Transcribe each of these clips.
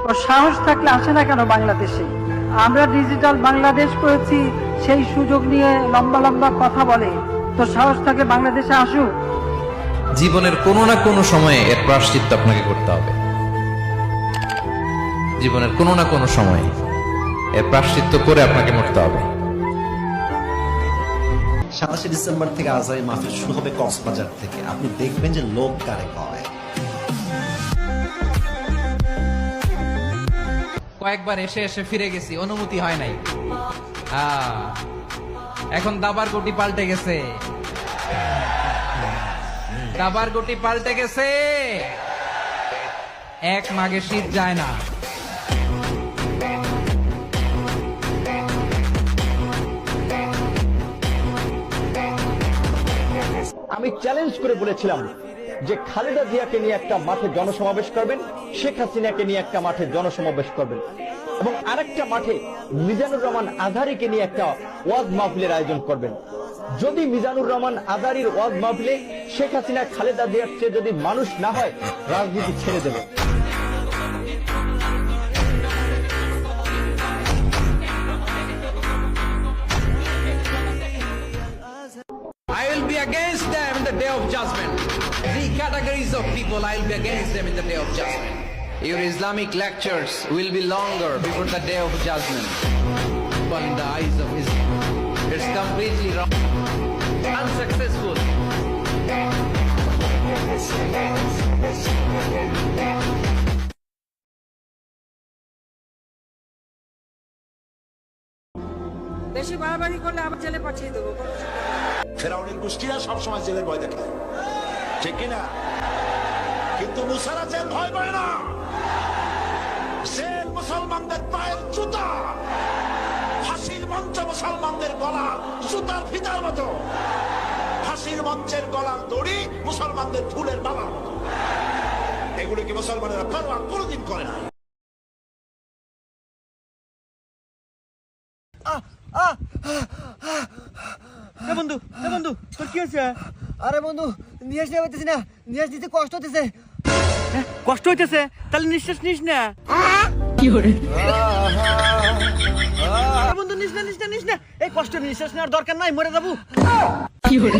ও সাহস থাকলে আসে না কেন বাংলাদেশে? আমরা ডিজিটাল বাংলাদেশ করেছি, সেই সুযোগ নিয়ে লম্বা লম্বা কথা বলে। তো সাহস থাকে বাংলাদেশে আসুক। জীবনের কোনো না কোনো সময়ে এর প্রায়শ্চিত্ত আপনাকে করতে হবে। জীবনের কোনো না কোনো সময়ে এর প্রায়শ্চিত্ত করে আপনাকে মরতে হবে। 27 ডিসেম্বর থেকে আজারি মাহফিল শুরু হবে কক্সবাজার থেকে। আপনি দেখবেন যে লোক কারে কয়। কয়েকবার এসে এসে ফিরে গেছি, অনুমতি হয় নাই। এখন দাবার গুটি পাল্টে গেছে, দাবার গুটি পাল্টে গেছে। এক মাগে শীত যায় না। আমি চ্যালেঞ্জ করে বলেছিলাম যে খালেদা জিয়াকে নিয়ে একটা মাঠে জনসমাবেশ করবেন, শেখ হাসিনাকে নিয়ে একটা মাঠে জনসমাবেশ করবেন, এবং আরেকটা মাঠে মিজানুর রহমান আজহারীকে নিয়ে একটা ওয়াজ মাহফিলের আয়োজন করবেন। যদি মিজানুর রহমান আজহারীর ওয়াজ মাহফিলে শেখ হাসিনা খালেদা জিয়ার চেয়ে যদি মানুষ না হয়, রাজনীতি ছেড়ে দেবে। I will be against them in the day of judgment. Three categories of people, I will be against them in the day of judgment. Your Islamic lectures will be longer before the day of judgment. But in the eyes of Islam, it's completely wrong. Unsuccessful. বেশি বাড়াবাড়ি করলে আবার জেলে পাঠিয়ে দেবো। ফেরাউনের গোষ্ঠীরা সবসময় জেলের ভয় দেখে, ঠিক কিনা? কিন্তু মুসারা জেল ভয় পায় না। জেল মুসলমানদের পায়ের জুতা, ফাঁসির মঞ্চ মুসলমানদের গলা জুতার ফিতার মতো, ফাঁসির মঞ্চের গলার দড়ি মুসলমানদের ফুলের মালার মতো। এগুলো কি মুসলমানেরা পরোয়া কোনোদিন করে না। বন্ধু বন্ধু তোর কি হয়েছে? আরে বন্ধু নিঃশ্বাস নিতে পারতেছি না, নিঃশ্বাস নিতে কষ্ট হতেছে। কষ্ট হইতেছে? তাহলে নিঃশ্বাস নিস না। কি করে বন্ধু? নিস না নিস না নিস না, এই কষ্ট নিঃশ্বাস নেওয়ার দরকার নাই, মরে যাবো। কি করে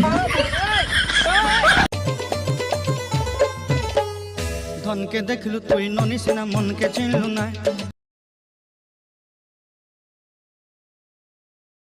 ধনকে দেখলু তুই ননিস না, মনকে চিনলু না।